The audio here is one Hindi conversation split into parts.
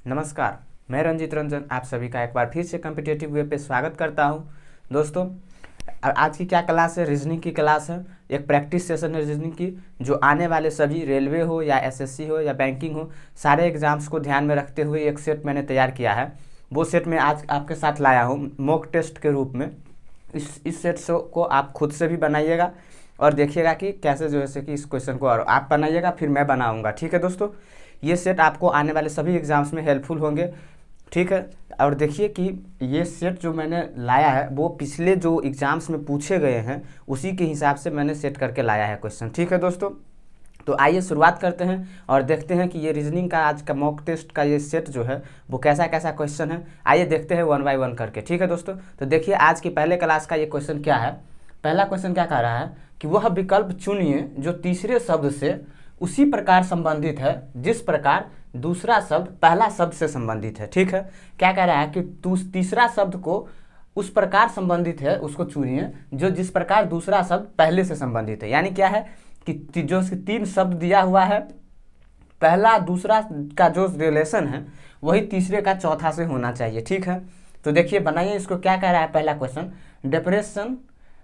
नमस्कार, मैं रंजित रंजन आप सभी का एक बार फिर से कॉम्पिटिटिव वे पे स्वागत करता हूं। दोस्तों, आज की क्या क्लास है? रीजनिंग की क्लास है। एक प्रैक्टिस सेशन है रीजनिंग की, जो आने वाले सभी रेलवे हो या एसएससी हो या बैंकिंग हो, सारे एग्जाम्स को ध्यान में रखते हुए एक सेट मैंने तैयार किया है। वो सेट मैं आज आपके साथ लाया हूँ मॉक टेस्ट के रूप में। इस सेट को आप खुद से भी बनाइएगा और देखिएगा कि कैसे जो है कि इस क्वेश्चन को और आप बनाइएगा, फिर मैं बनाऊंगा। ठीक है दोस्तों, ये सेट आपको आने वाले सभी एग्जाम्स में हेल्पफुल होंगे। ठीक है, और देखिए कि ये सेट जो मैंने लाया है वो पिछले जो एग्जाम्स में पूछे गए हैं उसी के हिसाब से मैंने सेट करके लाया है क्वेश्चन। ठीक है दोस्तों, तो आइए शुरुआत करते हैं और देखते हैं कि ये रीजनिंग का आज का मॉक टेस्ट का ये सेट जो है वो कैसा कैसा क्वेश्चन है। आइए देखते हैं वन बाय वन करके। ठीक है दोस्तों, तो देखिए आज की पहले क्लास का ये क्वेश्चन क्या है। पहला क्वेश्चन क्या कह रहा है कि वह विकल्प चुनिए जो तीसरे शब्द से उसी प्रकार संबंधित है जिस प्रकार दूसरा शब्द पहला शब्द से संबंधित है। ठीक है, क्या कह रहा है कि तीसरा शब्द को उस प्रकार संबंधित है, उसको चुनिए जो जिस प्रकार दूसरा शब्द पहले से संबंधित है। यानी क्या है कि जो तीन शब्द दिया हुआ है, पहला दूसरा का जो रिलेशन है वही तीसरे का चौथा से होना चाहिए। ठीक है, तो देखिए बनाइए इसको। क्या कह रहा है पहला क्वेश्चन?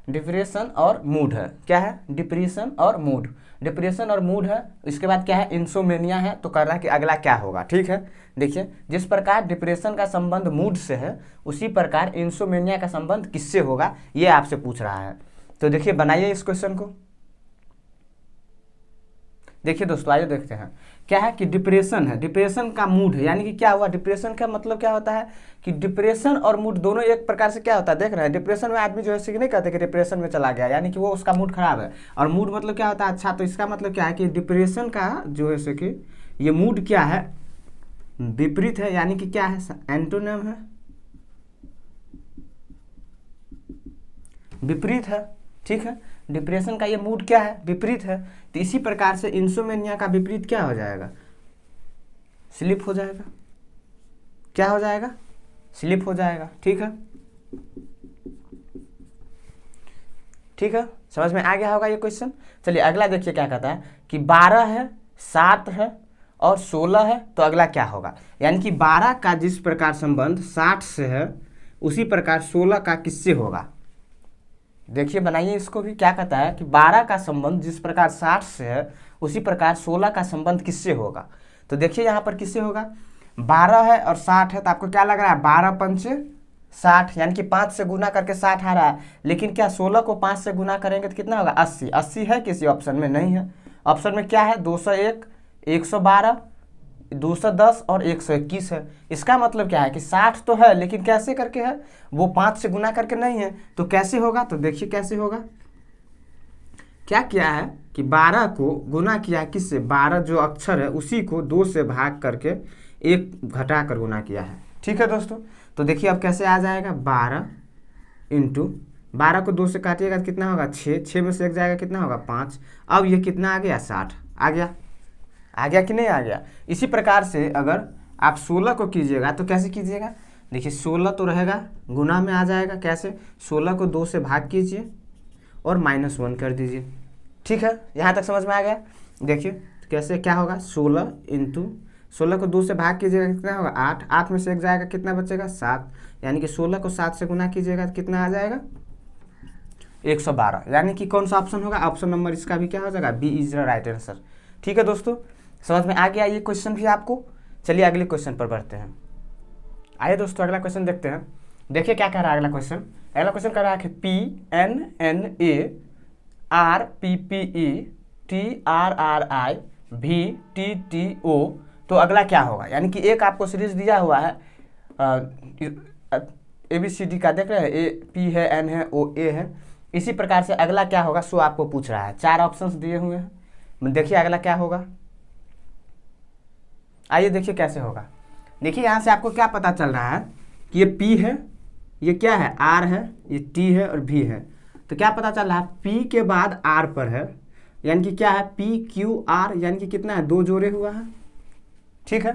डिप्रेशन और मूड है। क्या है? डिप्रेशन और मूड। डिप्रेशन और मूड है। इसके बाद क्या है? इंसोमेनिया है। तो कर रहा है कि अगला क्या होगा। ठीक है, देखिए जिस प्रकार डिप्रेशन का संबंध मूड से है उसी प्रकार इंसोमेनिया का संबंध किससे होगा, ये आपसे पूछ रहा है। तो देखिए बनाइए इस क्वेश्चन को। देखिए दोस्तों, आइए देखते हैं। क्या है कि डिप्रेशन है, डिप्रेशन का मूड है। यानी कि क्या हुआ? डिप्रेशन का मतलब क्या होता है कि डिप्रेशन और मूड दोनों एक प्रकार से क्या होता है, देख रहे हैं। डिप्रेशन में आदमी जो है कि नहीं कहते कि डिप्रेशन में चला गया, यानी कि वो उसका मूड खराब है। और मूड मतलब क्या होता है? अच्छा, तो इसका मतलब क्या है कि डिप्रेशन का जो है कि ये मूड क्या है? विपरीत है। यानी कि क्या है? एंटोनिम है, विपरीत है। ठीक है, डिप्रेशन का ये मूड क्या है? विपरीत है। तो इसी प्रकार से इंसोमेनिया का विपरीत क्या हो जाएगा? स्लीप हो जाएगा। क्या हो जाएगा? स्लीप हो जाएगा। ठीक है, ठीक है, समझ में आ गया होगा ये क्वेश्चन। चलिए अगला देखिए क्या कहता है कि 12 है, 7 है और 16 है, तो अगला क्या होगा? यानी कि 12 का जिस प्रकार संबंध 60 से है उसी प्रकार 16 का किससे होगा? देखिए बनाइए इसको भी। क्या कहता है कि 12 का संबंध जिस प्रकार 60 से है उसी प्रकार 16 का संबंध किससे होगा? तो देखिए यहाँ पर किससे होगा? 12 है और 60 है, तो आपको क्या लग रहा है? 12 पंचे 60, यानी कि 5 से गुना करके 60 आ रहा है। लेकिन क्या 16 को 5 से गुना करेंगे तो कितना होगा? 80। 80 है किसी ऑप्शन में? नहीं है। ऑप्शन में क्या है? 201, 112, 210 और 121 है। इसका मतलब क्या है कि 60 तो है लेकिन कैसे करके है? वो 5 से गुना करके नहीं है। तो कैसे होगा? तो देखिए कैसे होगा। क्या किया है कि 12 को गुना किया है किससे? 12 जो अक्षर है उसी को 2 से भाग करके 1 घटा कर गुना किया है। ठीक है दोस्तों, तो देखिए अब कैसे आ जाएगा? 12 इंटू 12 को 2 से काटिएगा तो कितना होगा? 6। 6 में से 1 जाएगा, कितना होगा? 5। अब ये कितना आ गया? 60 आ गया। आ गया कि नहीं आ गया? इसी प्रकार से अगर आप 16 को कीजिएगा तो कैसे कीजिएगा? देखिए 16 तो रहेगा, गुना में आ जाएगा। कैसे? 16 को 2 से भाग कीजिए और -1 कर दीजिए। ठीक है, यहाँ तक समझ में आ गया। देखिए तो कैसे क्या होगा? 16 इंटू 16 को 2 से भाग कीजिएगा, कितना होगा? 8। 8 में से 1 जाएगा, कितना बचेगा? 7। यानी कि 16 को 7 से गुना कीजिएगा तो कितना आ जाएगा? 112। यानी कि कौन सा ऑप्शन होगा? ऑप्शन नंबर इसका भी क्या हो जाएगा? B is the right answer. ठीक है दोस्तों, समझ में आ गया ये क्वेश्चन भी आपको। चलिए अगले क्वेश्चन पर बढ़ते हैं। आइए दोस्तों अगला क्वेश्चन देखते हैं। देखिए क्या कह रहा है अगला क्वेश्चन। अगला क्वेश्चन कह रहा है कि PNNA RPPE TRRI VTTO, तो अगला क्या होगा? यानी कि एक आपको सीरीज दिया हुआ है ABCD का, देख रहे हैं? A P है, N है, O A है। इसी प्रकार से अगला क्या होगा सो आपको पूछ रहा है। 4 ऑप्शंस दिए हुए हैं। देखिए अगला क्या होगा। आइए देखिए कैसे होगा। देखिए यहाँ से आपको क्या पता चल रहा है कि ये P है, ये क्या है? R है, ये T है और V है। तो क्या पता चल रहा है? P के बाद R पर है, यानी कि क्या है? PQR, यानी कि कितना है? 2 जोड़े हुआ है। ठीक है,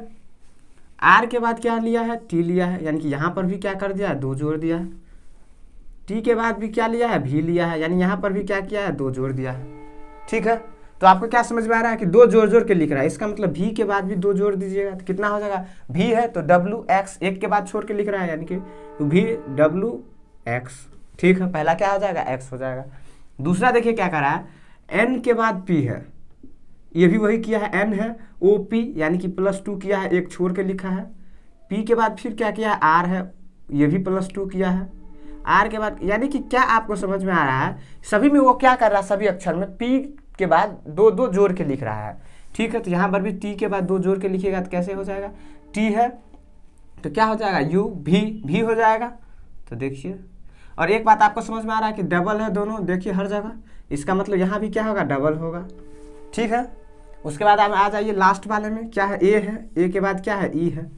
R के बाद क्या लिया है? T लिया है, यानी कि यहाँ पर भी क्या कर दिया है? 2 जोड़ दिया है। T के बाद भी क्या लिया है? V लिया है, यानी यहाँ पर भी क्या किया है? 2 जोड़ दिया है। ठीक है, तो आपको क्या समझ में आ रहा है कि दो जोड़ जोड़ के लिख रहा है, इसका मतलब भी के बाद भी दो जोड़ दीजिएगा तो कितना हो जाएगा, भी है तो डब्ल्यू एक्स, एक के बाद छोड़ के लिख रहा है यानी कि भी डब्ल्यू एक्स। ठीक है, पहला क्या हो जाएगा, एक्स हो जाएगा। दूसरा देखिए क्या कर रहा है, एन के बाद पी है, ये भी वही किया है, एन है ओ पी यानी कि +2 किया है, एक छोड़ के लिखा है। पी के बाद फिर क्या किया है, आर है, ये भी +2 किया है। आर के बाद यानी कि क्या आपको समझ में आ रहा है, सभी में वो क्या कर रहा है, सभी अक्षर में पी के बाद दो दो जोड़ के लिख रहा है। ठीक है, तो यहाँ पर भी टी के बाद दो जोड़ के लिखिएगा तो कैसे हो जाएगा, टी है तो क्या हो जाएगा, यू भी हो जाएगा। तो देखिए, और एक बात आपको समझ में आ रहा है कि डबल है दोनों, देखिए हर जगह, इसका मतलब यहाँ भी क्या होगा, डबल होगा। ठीक है, उसके बाद आप आ जाइए लास्ट वाले में, क्या है, ए है, ए के बाद क्या है, ई है।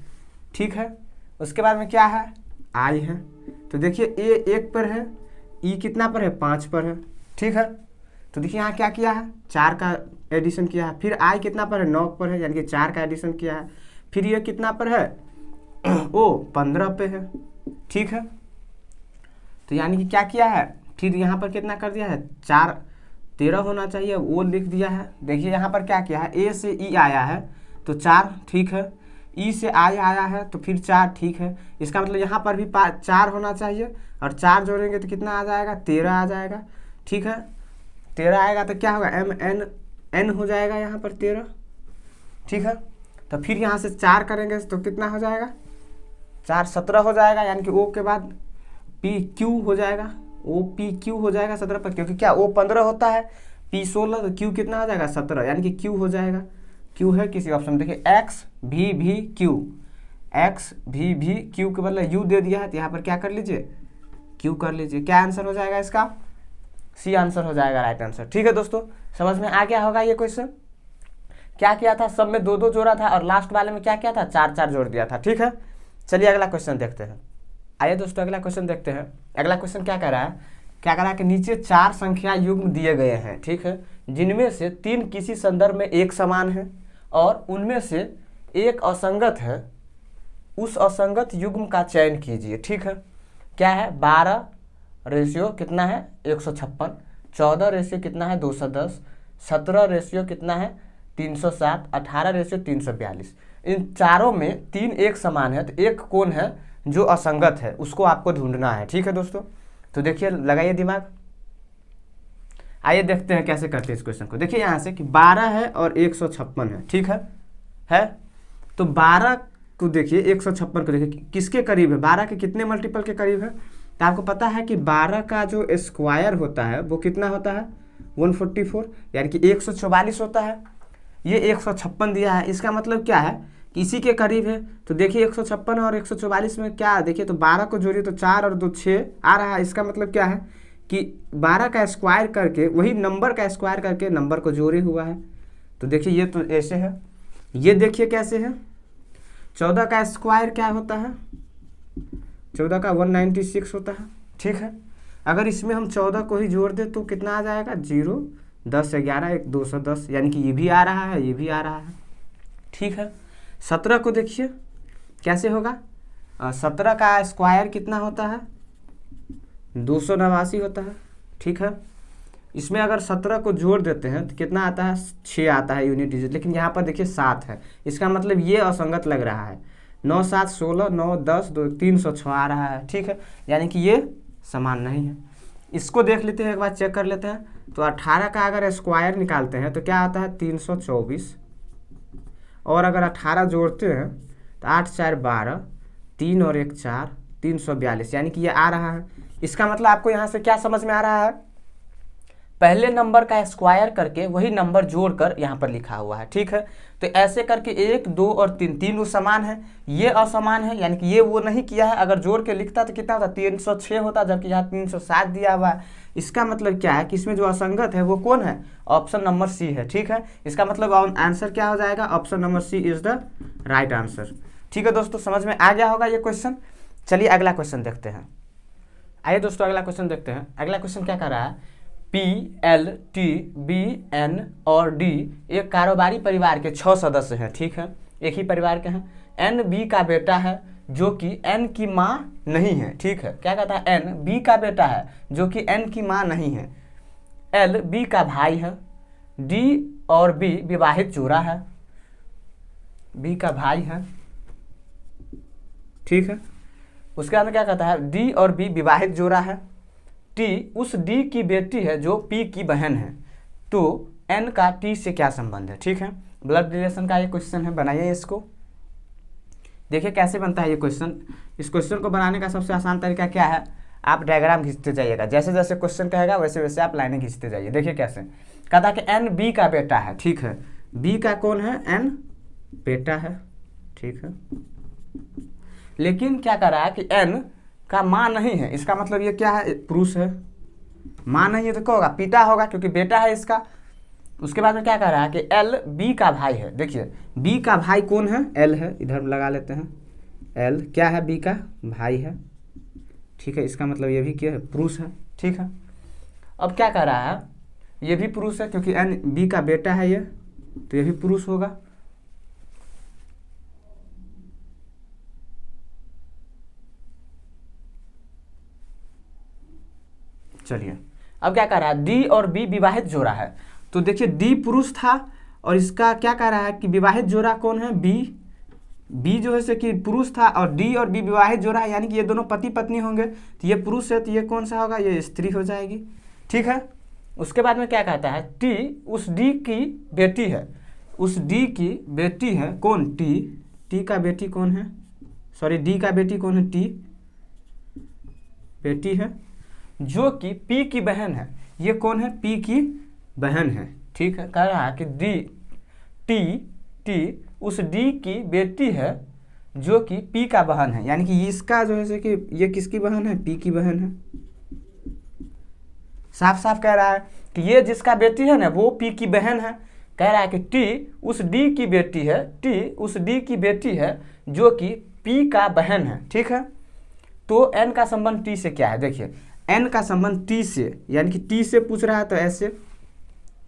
ठीक है, उसके बाद में क्या है, आई है। तो देखिए ए 1 पर है, ई कितना पर है, 5 पर है। ठीक है, तो देखिए यहाँ क्या किया है, 4 का एडिशन किया है। फिर आई कितना पर है, 9 पर है, यानी कि 4 का एडिशन किया है। फिर ये कितना पर है, ओ 15 पे है। ठीक है, तो यानी कि क्या किया है, फिर यहाँ पर कितना कर दिया है, 4 13 होना चाहिए, वो लिख दिया है। देखिए यहाँ पर क्या किया है, ए से ई आया है तो 4, ठीक है, ई से आई आया है तो फिर 4, ठीक है। इसका मतलब यहाँ पर भी 4 होना चाहिए, और 4 जोड़ेंगे तो कितना आ जाएगा, 13 आ जाएगा। ठीक है, 13 आएगा तो क्या होगा, एम एन एन हो जाएगा यहाँ पर 13। ठीक है, तो फिर यहाँ से 4 करेंगे तो कितना हो जाएगा, 4 17 हो जाएगा, यानी कि ओ के बाद पी क्यू हो जाएगा, ओ पी क्यू हो जाएगा 17 पर, क्योंकि क्या ओ 15 होता है, पी 16, तो क्यू कितना हो जाएगा, 17, यानी कि क्यू हो जाएगा। क्यू है किसी ऑप्शन में, देखिए एक्स भी क्यू, एक्स भी क्यू के बदले यू दे दिया है, तो यहाँ पर क्या कर लीजिए, क्यू कर लीजिए। क्या आंसर हो जाएगा इसका, सी आंसर हो जाएगा राइट आंसर। ठीक है दोस्तों, समझ में आ गया होगा ये क्वेश्चन। क्या किया था, सब में 2-2 जोड़ा था और लास्ट वाले में क्या किया था, 4-4 जोड़ दिया था। ठीक है, चलिए अगला क्वेश्चन देखते हैं। आइए दोस्तों अगला क्वेश्चन देखते हैं। अगला क्वेश्चन क्या कह रहा है, कि नीचे 4 संख्या युग्म दिए गए हैं, ठीक है, जिनमें से 3 किसी संदर्भ में एक समान है और उनमें से एक असंगत है, उस असंगत युग्म का चयन कीजिए। ठीक है, क्या है, 12 रेशियो कितना है, 156, 14 रेशियो कितना है, 210, 17 रेशियो कितना है, 307, 18 रेशियो 342। इन चारों में 3 एक समान है, तो एक कौन है जो असंगत है, उसको आपको ढूंढना है। ठीक है दोस्तों, तो देखिए लगाइए दिमाग। आइए देखते हैं कैसे करते हैं इस क्वेश्चन को। देखिए यहाँ से कि 12 है और 156 है। ठीक है तो 12 को देखिए, 156 को देखिए किसके करीब है, 12 के कितने मल्टीपल के करीब है। तो आपको पता है कि 12 का जो स्क्वायर होता है वो कितना होता है, 144, यानी कि 144 होता है। ये 156 दिया है, इसका मतलब क्या है कि इसी के करीब है। तो देखिए 156 और 144 में क्या, देखिए तो 12 को जोड़िए तो 4 और 2 6 आ रहा है। इसका मतलब क्या है कि 12 का स्क्वायर करके, वही नंबर का स्क्वायर करके नंबर को जोड़े हुआ है। तो देखिए ये तो ऐसे है, ये देखिए कैसे है, 14 का स्क्वायर क्या होता है, 14 का 196 होता है। ठीक है, अगर इसमें हम 14 को ही जोड़ दे तो कितना आ जाएगा, 0 10 11 1 210, यानी कि ये भी आ रहा है, ये भी आ रहा है। ठीक है, 17 को देखिए कैसे होगा, 17 का स्क्वायर कितना होता है, 289 होता है। ठीक है, इसमें अगर 17 को जोड़ देते हैं तो कितना आता है, 6 आता है यूनिट डिजिट, लेकिन यहाँ पर देखिए 7 है, इसका मतलब ये असंगत लग रहा है। 9 7 16 9 10 2 306 आ रहा है। ठीक है, यानी कि ये समान नहीं है। इसको देख लेते हैं, एक बार चेक कर लेते हैं। तो 18 का अगर स्क्वायर निकालते हैं तो क्या आता है, 324, और अगर 18 जोड़ते हैं तो 8 4 12, 3 और 1 4, 342, यानी कि ये आ रहा है। इसका मतलब आपको यहाँ से क्या समझ में आ रहा है, पहले नंबर का स्क्वायर करके वही नंबर जोड़कर यहाँ पर लिखा हुआ है। ठीक है, तो ऐसे करके 1 2 और 3 तीनों समान है, ये असमान है, यानी कि ये वो नहीं किया है। अगर जोड़ के लिखता तो कितना होता, 306 होता, जबकि यहाँ 307 दिया हुआ है। इसका मतलब क्या है कि इसमें जो असंगत है वो कौन है, ऑप्शन नंबर सी है। ठीक है, इसका मतलब आंसर क्या हो जाएगा, option number C is the right answer. ठीक है दोस्तों, समझ में आ गया होगा ये क्वेश्चन। चलिए अगला क्वेश्चन देखते हैं। आइए दोस्तों अगला क्वेश्चन देखते हैं। अगला क्वेश्चन क्या कर रहा है, P L T B N और डी एक कारोबारी परिवार के 6 सदस्य हैं। ठीक है, एक ही परिवार के हैं। एन बी का बेटा है जो कि एन की माँ नहीं है। ठीक है, क्या कहता है, एन बी का बेटा है जो कि एन की माँ नहीं है। एल बी का भाई है, डी और बी विवाहित जोड़ा है, बी का भाई है, ठीक है। उसके बाद में क्या कहता है, डी और बी विवाहित जोड़ा है, टी उस डी की बेटी है जो पी की बहन है, तो एन का टी से क्या संबंध है, ठीक है। ब्लड रिलेशन का ये क्वेश्चन है, बनाइए इसको। देखिए कैसे बनता है ये क्वेश्चन। इस क्वेश्चन को बनाने का सबसे आसान तरीका क्या है, आप डायग्राम खींचते जाइएगा, जैसे जैसे क्वेश्चन कहेगा वैसे वैसे आप लाइनें खींचते जाइए। देखिए कैसे कहता है कि एन बी का बेटा है, ठीक है। बी का कौन है, एन बेटा है, ठीक है। लेकिन क्या कर रहा है कि एन का माँ नहीं है, इसका मतलब ये क्या है, पुरुष है। माँ नहीं है तो क्या होगा, पिता होगा, क्योंकि बेटा है इसका। उसके बाद में क्या कह रहा है कि एल बी का भाई है। देखिए बी का भाई कौन है, एल है, इधर लगा लेते हैं। एल क्या है, बी का भाई है, ठीक है। इसका मतलब ये भी क्या है, पुरुष है, ठीक है। अब क्या कह रहा है, ये भी पुरुष है क्योंकि एन बी का बेटा है ये, तो ये भी पुरुष होगा। चलिए अब क्या कह रहा है, डी और बी विवाहित जोड़ा है। तो देखिए डी पुरुष था और इसका क्या कह रहा है कि विवाहित जोड़ा कौन है, बी। बी जो है से कि पुरुष था और डी और बी विवाहित जोड़ा है, यानी कि ये दोनों पति पत्नी होंगे। तो ये पुरुष है तो ये कौन सा होगा, ये स्त्री हो जाएगी, ठीक है। उसके बाद में क्या कहता है, टी उस डी की बेटी है, उस डी की बेटी है कौन, टी। टी का बेटी कौन है, सॉरी डी का बेटी कौन है, टी बेटी है, जो कि पी की बहन है। ये कौन है, पी की बहन है, ठीक है। कह रहा है कि टी उस डी की बेटी है जो कि पी का बहन है, यानी कि इसका जो है कि ये किसकी बहन है, पी की बहन है। साफ साफ कह रहा है कि ये जिसका बेटी है ना वो पी की बहन है। कह रहा है कि टी उस डी की बेटी है, टी उस डी की बेटी है जो कि पी का बहन है, ठीक है। तो एन का संबंध टी से क्या है, देखिए एन का संबंध टी से, यानी कि टी से पूछ रहा है तो ऐसे,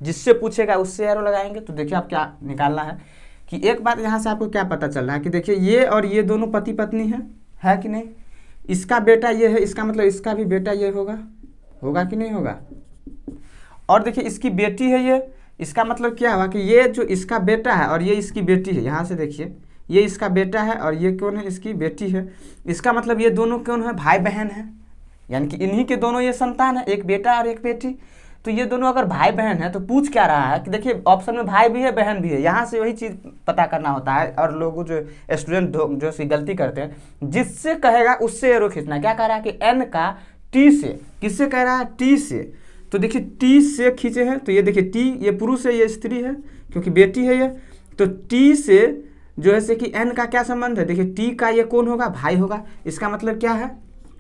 जिससे पूछेगा उससे एरो लगाएंगे। तो देखिए आप क्या निकालना है कि एक बात यहाँ से आपको क्या पता चल रहा है कि देखिए ये और ये दोनों पति पत्नी है कि नहीं। इसका बेटा ये है, इसका मतलब इसका भी बेटा ये होगा कि नहीं होगा। और देखिए इसकी बेटी है ये, इसका मतलब क्या हुआ कि ये जो इसका बेटा है और ये इसकी बेटी है। यहाँ से देखिए ये इसका बेटा है और ये कौन है, इसकी बेटी है। इसका मतलब ये दोनों कौन है, भाई बहन है, यानी कि इन्हीं के दोनों ये संतान है, एक बेटा और एक बेटी। तो ये दोनों अगर भाई बहन है तो पूछ क्या रहा है कि देखिए ऑप्शन में भाई भी है बहन भी है, यहाँ से वही चीज़ पता करना होता है। और लोग जो स्टूडेंट जो सी गलती करते हैं, जिससे कहेगा उससे एरो खींचना। क्या कह रहा है कि एन का टी से, किससे कह रहा है, टी से। तो देखिए टी से खींचे हैं तो ये देखिए टी ये पुरुष है, ये स्त्री है क्योंकि बेटी है ये। तो टी से जो है से कि एन का क्या संबंध है, देखिए टी का ये कौन होगा, भाई होगा। इसका मतलब क्या है,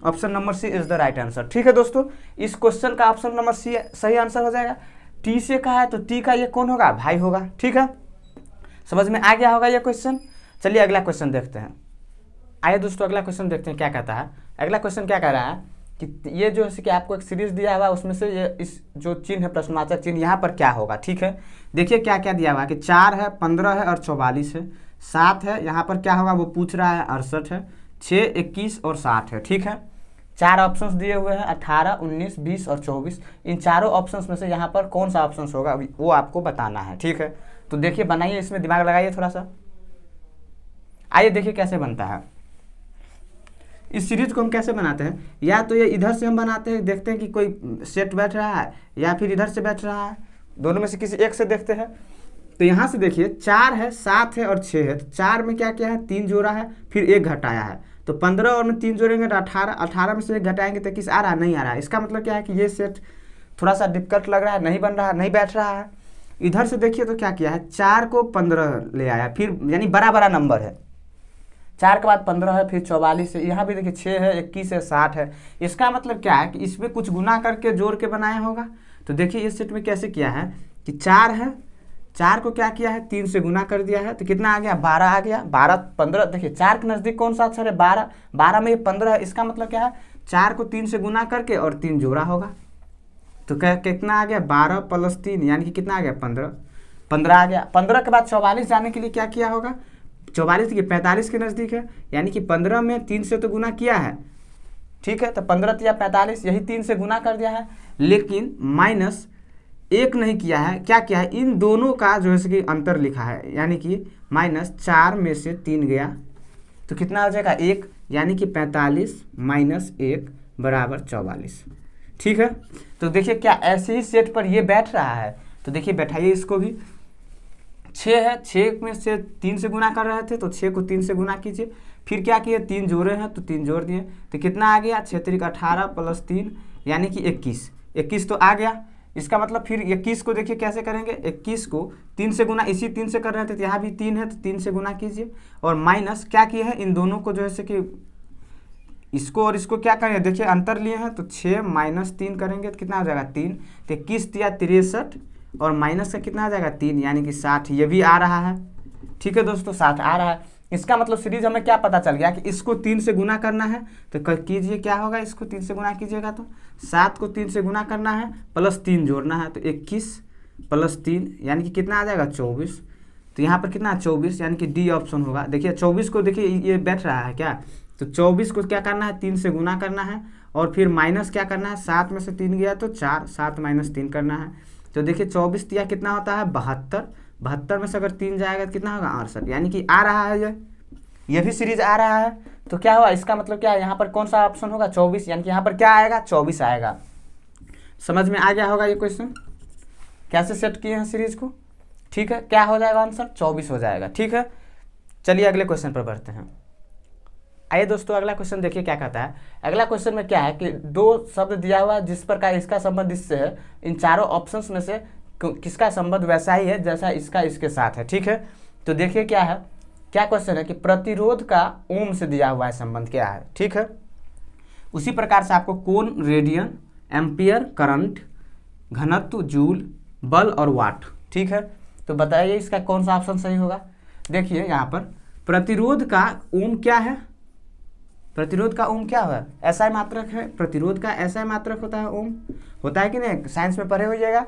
option number C is the right answer, ठीक है दोस्तों। इस क्वेश्चन का ऑप्शन नंबर सी सही आंसर हो जाएगा। टी से कहा है तो टी का ये कौन होगा, भाई होगा, ठीक है। समझ में आ गया होगा ये क्वेश्चन। चलिए अगला क्वेश्चन देखते हैं। आइए दोस्तों अगला क्वेश्चन देखते हैं क्या कहता है। अगला क्वेश्चन क्या कह रहा है कि ये जो है कि आपको एक सीरीज दिया हुआ है, उसमें से ये इस जो चिन्ह है प्रश्नवाचक चिन्ह, यहाँ पर क्या होगा, ठीक है। देखिए क्या क्या दिया हुआ है कि 4 है, 15 है और 44 है, 7 है, यहाँ पर क्या होगा वो पूछ रहा है, 68 है, 6, 21 और 60 है, ठीक है। 4 ऑप्शंस दिए हुए हैं, 18, 19, 20 और 24। इन चारों ऑप्शंस में से यहाँ पर कौन सा ऑप्शंस होगा वो आपको बताना है, ठीक है। तो देखिए बनाइए, इसमें दिमाग लगाइए थोड़ा सा। आइए देखिए कैसे बनता है। इस सीरीज को हम कैसे बनाते हैं, या तो ये इधर से हम बनाते हैं, देखते हैं कि कोई सेट बैठ रहा है, या फिर इधर से बैठ रहा है, दोनों में से किसी एक से देखते हैं। तो यहाँ से देखिए 4 है, 7 है और 6 है। तो 4 में क्या क्या है, 3 जोड़ा है, फिर 1 घटाया है। तो 15 और में 3 जोड़ेंगे तो 18, 18 में से 1 घटाएंगे तो किस आ रहा है, नहीं आ रहा है। इसका मतलब क्या है कि ये सेट थोड़ा सा डिफिकल्ट लग रहा है, नहीं बन रहा है, नहीं बैठ रहा है। इधर से देखिए तो क्या किया है, 4 को 15 ले आया, फिर यानी बड़ा बड़ा नंबर है, 4 के बाद 15 है, फिर 44 है, यहाँ भी देखिए 6 है, 21 है, 60 है। इसका मतलब क्या है कि इसमें कुछ गुना करके जोड़ के बनाया होगा। तो देखिए इस सेट में कैसे किया है कि 4 है, 4 को क्या किया है, 3 से गुना कर दिया है, तो कितना आ गया, 12 आ गया। 12, 15, देखिए 4 के नज़दीक कौन सा अक्षर है, 12, 12 में ये 15 है। इसका मतलब क्या है, 4 को 3 से गुना करके और 3 जोड़ा होगा। तो क्या कितना आ गया, 12 + 3 यानी कि कितना आ गया, 15, 15 आ गया। 15 के बाद 44 जाने के लिए क्या किया होगा, 44 की 45 के नज़दीक है, यानी कि 15 में 3 से तो गुना किया है, ठीक है। तो 15 या 45 यही 3 से गुना कर दिया है, लेकिन माइनस एक नहीं किया है, क्या किया है, इन दोनों का जो है कि अंतर लिखा है, यानी कि -4 में से 3 गया तो कितना हो जाएगा 1, यानी कि 45 - 1 बराबर 44। ठीक है, तो देखिए क्या ऐसे ही सेट पर ये बैठ रहा है, तो देखिए बैठाइए इसको भी। 6 है, 6 में से 3 से गुना कर रहे थे तो 6 को 3 से गुना कीजिए, फिर क्या किए 3 जोड़े हैं तो 3 जोड़ दिए, तो कितना आ गया 6 × 18 + 3 यानी कि 21। 21 तो आ गया, इसका मतलब फिर 21 को देखिए कैसे करेंगे, 21 को 3 से गुना, इसी 3 से कर रहे थे तो यहाँ भी 3 है तो 3 से गुना कीजिए, और माइनस क्या किए हैं, इन दोनों को जो है कि इसको और इसको क्या करेंगे, देखिए अंतर लिए हैं तो 6 - 3 करेंगे तो कितना हो जाएगा 3, तो 21 × 63 और माइनस का कितना आ जाएगा 3 यानी कि 60, ये भी आ रहा है। ठीक है दोस्तों, 60 आ रहा है। इसका मतलब सीरीज हमें क्या पता चल गया कि इसको 3 से गुना करना है, तो कीजिए क्या होगा, इसको 3 से गुना कीजिएगा तो 7 को 3 से गुना करना है प्लस 3 जोड़ना है, तो 21 + 3 यानी कि कितना आ जाएगा 24, तो यहाँ पर कितना 24 यानी कि डी ऑप्शन होगा। देखिए 24 को देखिए ये बैठ रहा है क्या, तो 24 को क्या करना है 3 से गुना करना है, और फिर माइनस क्या करना है, 7 में से 3 गया तो 4, 7 - 3 करना है, तो देखिए 24 दिया कितना होता है 72, 72 में से अगर 3 जाएगा तो कितना होगा 68, यानी कि आ रहा है ये भी सीरीज आ रहा है। तो क्या हुआ, इसका मतलब क्या है, यहाँ पर कौन सा ऑप्शन होगा 24, यानी कि यहाँ पर क्या आएगा 24 आएगा। समझ में आ गया होगा ये क्वेश्चन कैसे सेट किए हैं सीरीज को। ठीक है, क्या हो जाएगा आंसर 24 हो जाएगा। ठीक है, चलिए अगले क्वेश्चन पर बढ़ते हैं। आइए दोस्तों अगला क्वेश्चन देखिए क्या कहता है। अगला क्वेश्चन में क्या है कि 2 शब्द दिया हुआ है, जिस प्रकार इसका संबंध इससे है, इन चारों ऑप्शंस में से किसका संबंध वैसा ही है जैसा इसका इसके साथ है। ठीक है, तो देखिए क्या है, क्या क्वेश्चन है कि प्रतिरोध का ओम से दिया हुआ है संबंध क्या है। ठीक है, उसी प्रकार से आपको कोण रेडियन, एम्पियर करंट, घनत्व जूल, बल और वाट। ठीक है, तो बताइए इसका कौन सा ऑप्शन सही होगा। देखिए यहाँ पर प्रतिरोध का ओम क्या है, प्रतिरोध का ओम क्या है, एसआई मात्रक है, प्रतिरोध का एसआई मात्रक होता है ओम, होता है कि नहीं, साइंस में पढ़े होइएगा।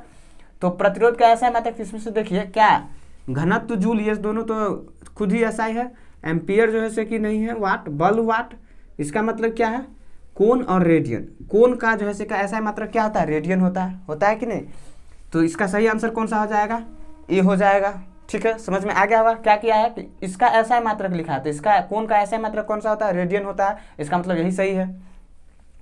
तो प्रतिरोध का एसआई मात्रक इसमें से देखिए क्या, घनत्व जूल ये दोनों तो खुद ही एसआई है, एम्पियर जो है से कि नहीं है, वाट बल वाट, इसका मतलब क्या है कोण और रेडियन, कोण का जो है से का एसआई मात्रक क्या होता है रेडियन होता है कि नहीं। तो इसका सही आंसर कौन सा हो जाएगा, ए हो जाएगा। ठीक है, समझ में आ गया होगा क्या किया है कि इसका एसआई मात्रक लिखा है, तो इसका कोण का एसआई मात्रक कौन सा होता है रेडियन होता है, इसका मतलब यही सही है।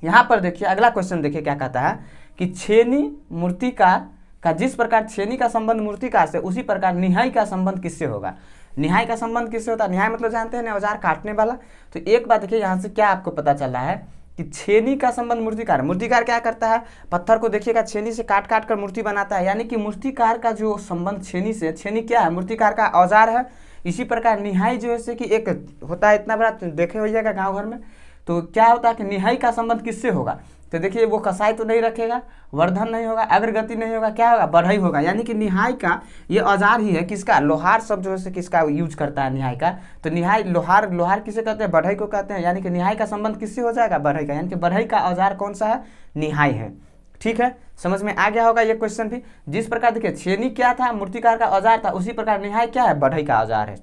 यहाँ पर देखिए अगला क्वेश्चन देखिए क्या कहता है कि छेनी मूर्तिकार का जिस प्रकार छेनी का संबंध मूर्तिकार से, उसी प्रकार निहाई का संबंध किससे होगा। निहाई का संबंध किससे होता है, निहाई मतलब जानते हैं ना औजार काटने वाला। तो एक बात देखिए यहाँ से क्या आपको पता चल रहा है कि छेनी का संबंध मूर्तिकार, मूर्तिकार क्या करता है, पत्थर को देखिएगा छेनी से काट काट कर मूर्ति बनाता है, यानी कि मूर्तिकार का जो संबंध छेनी से, छेनी क्या है मूर्तिकार का औजार है। इसी प्रकार निहाई जो है कि एक होता है इतना बड़ा, देखे हो जाएगा गाँव घर में, तो क्या होता है कि निहाई का संबंध किससे होगा, तो देखिए वो कसाई तो नहीं रखेगा, वर्धन नहीं होगा, अग्रगति नहीं होगा, क्या होगा बढ़ई होगा, यानी कि निहाई का ये औजार ही है किसका, लोहार सब जो है किसका यूज करता है निहाई का। तो निहाई लोहार किसे कहते हैं, बढ़ई को कहते हैं, यानी कि निहाई का संबंध किससे हो जाएगा बढ़ई का, यानी कि बढ़ई का औजार कौन सा है निहाई है। ठीक है, समझ में आ गया होगा ये क्वेश्चन भी। जिस प्रकार देखिए छेनी क्या था मूर्तिकार का औजार था, उसी प्रकार निहाई क्या है बढ़ई का औजार है।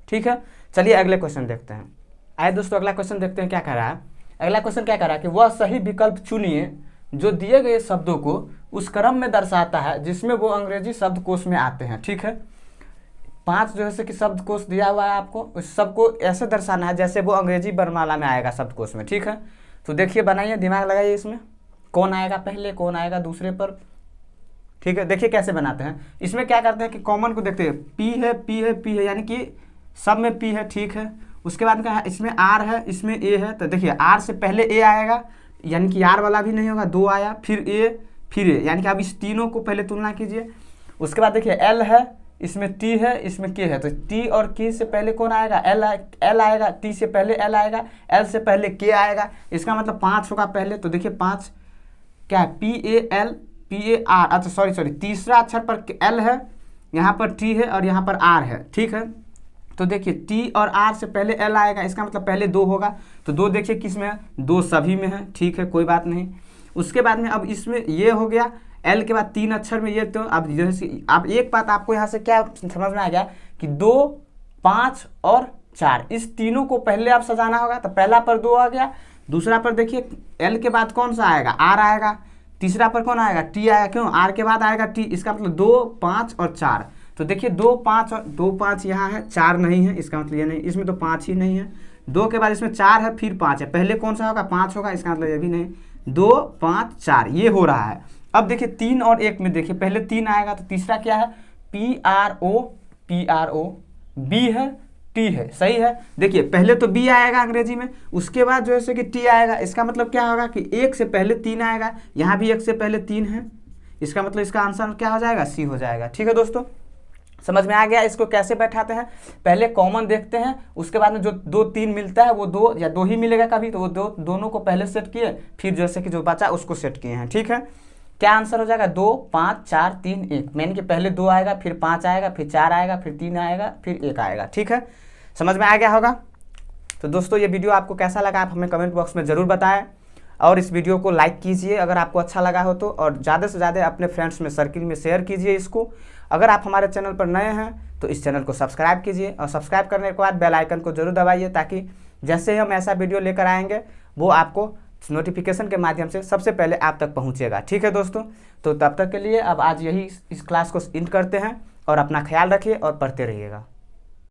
ठीक है, चलिए अगले क्वेश्चन देखते हैं। आइए दोस्तों अगला क्वेश्चन देखते हैं क्या कह रहा है। अगला क्वेश्चन क्या कह रहा है कि वह सही विकल्प चुनिए जो दिए गए शब्दों को उस क्रम में दर्शाता है जिसमें वो अंग्रेजी शब्दकोश में आते हैं। ठीक है, 5 जो है कि शब्दकोश दिया हुआ है आपको, उस सबको ऐसे दर्शाना है जैसे वो अंग्रेजी वर्णमाला में आएगा शब्दकोश में। ठीक है, तो देखिए बनाइए, दिमाग लगाइए इसमें, कौन आएगा पहले कौन आएगा दूसरे पर। ठीक है, देखिए कैसे बनाते हैं। इसमें क्या करते हैं कि कॉमन को देखते हैं, पी है यानी कि सब में पी है। ठीक है, उसके बाद क्या है, इसमें आर है, इसमें ए है, तो देखिए आर से पहले ए आएगा, यानी कि आर वाला भी नहीं होगा, 2 आया, फिर ए, यानी कि आप इस तीनों को पहले तुलना कीजिए। उसके बाद देखिए एल है, इसमें टी है, इसमें के है, तो टी और के से पहले कौन आएगा एल आएगा, टी से पहले एल आएगा, एल से पहले के आएगा, इसका मतलब 5 होगा पहले। तो देखिए 5 क्या है, PAR, अच्छा सॉरी तीसरा अक्षर पर एल है, यहाँ पर टी है और यहाँ पर आर है। ठीक है, तो देखिए टी और आर से पहले एल आएगा, इसका मतलब पहले 2 होगा, तो 2 देखिए किस में है, 2 सभी में है। ठीक है, कोई बात नहीं। उसके बाद में अब इसमें ये हो गया, एल के बाद 3 अक्षर में ये, तो अब जैसे आप एक बात आपको यहाँ से क्या समझ में आ गया कि 2, 5 और 4 इस तीनों को पहले आप सजाना होगा। तो पहला पर 2 आ गया, दूसरा पर देखिए एल के बाद कौन सा आएगा आर आएगा, तीसरा पर कौन आएगा, टी आएगा, क्यों, आर के बाद आएगा टी, इसका मतलब 2, 5 और 4। तो देखिए 2, 5 और 2, 5 यहाँ है, 4 नहीं है, इसका मतलब ये नहीं, इसमें तो 5 ही नहीं है। 2 के बाद इसमें 4 है, फिर 5 है, पहले कौन सा होगा, 5 होगा, इसका मतलब ये भी नहीं। 2, 5, 4 ये हो रहा है। अब देखिए 3 और 1 में देखिए पहले 3 आएगा, तो तीसरा क्या है, PRO, बी है, टी है, सही है। देखिए पहले तो बी आएगा अंग्रेजी में, उसके बाद जो है कि टी आएगा। इसका मतलब क्या होगा कि 1 से पहले 3 आएगा, यहाँ भी 1 से पहले 3 है, इसका मतलब इसका आंसर क्या हो जाएगा, सी हो जाएगा। ठीक है दोस्तों, समझ में आ गया। इसको कैसे बैठाते हैं, पहले कॉमन देखते हैं, उसके बाद में जो 2, 3 मिलता है वो 2 या 2 ही मिलेगा कभी, तो वो दोनों को पहले सेट किए, फिर जैसे कि जो बचा उसको सेट किए हैं। ठीक है, क्या आंसर हो जाएगा, 2, 5, 4, 3, 1। मैंने कि पहले 2 आएगा, फिर 5 आएगा, फिर 4 आएगा, फिर 3 आएगा, फिर 1 आएगा। ठीक है, समझ में आ गया होगा। तो दोस्तों ये वीडियो आपको कैसा लगा आप हमें कमेंट बॉक्स में ज़रूर बताएं, और इस वीडियो को लाइक कीजिए अगर आपको अच्छा लगा हो तो, और ज़्यादा से ज़्यादा अपने फ्रेंड्स में, सर्किल में शेयर कीजिए इसको। अगर आप हमारे चैनल पर नए हैं तो इस चैनल को सब्सक्राइब कीजिए, और सब्सक्राइब करने के बाद बेल आइकन को जरूर दबाइए, ताकि जैसे ही हम ऐसा वीडियो लेकर आएंगे वो आपको नोटिफिकेशन के माध्यम से सबसे पहले आप तक पहुंचेगा। ठीक है दोस्तों, तो तब तक के लिए अब आज यही इस क्लास को एंड करते हैं, और अपना ख्याल रखिए और पढ़ते रहिएगा।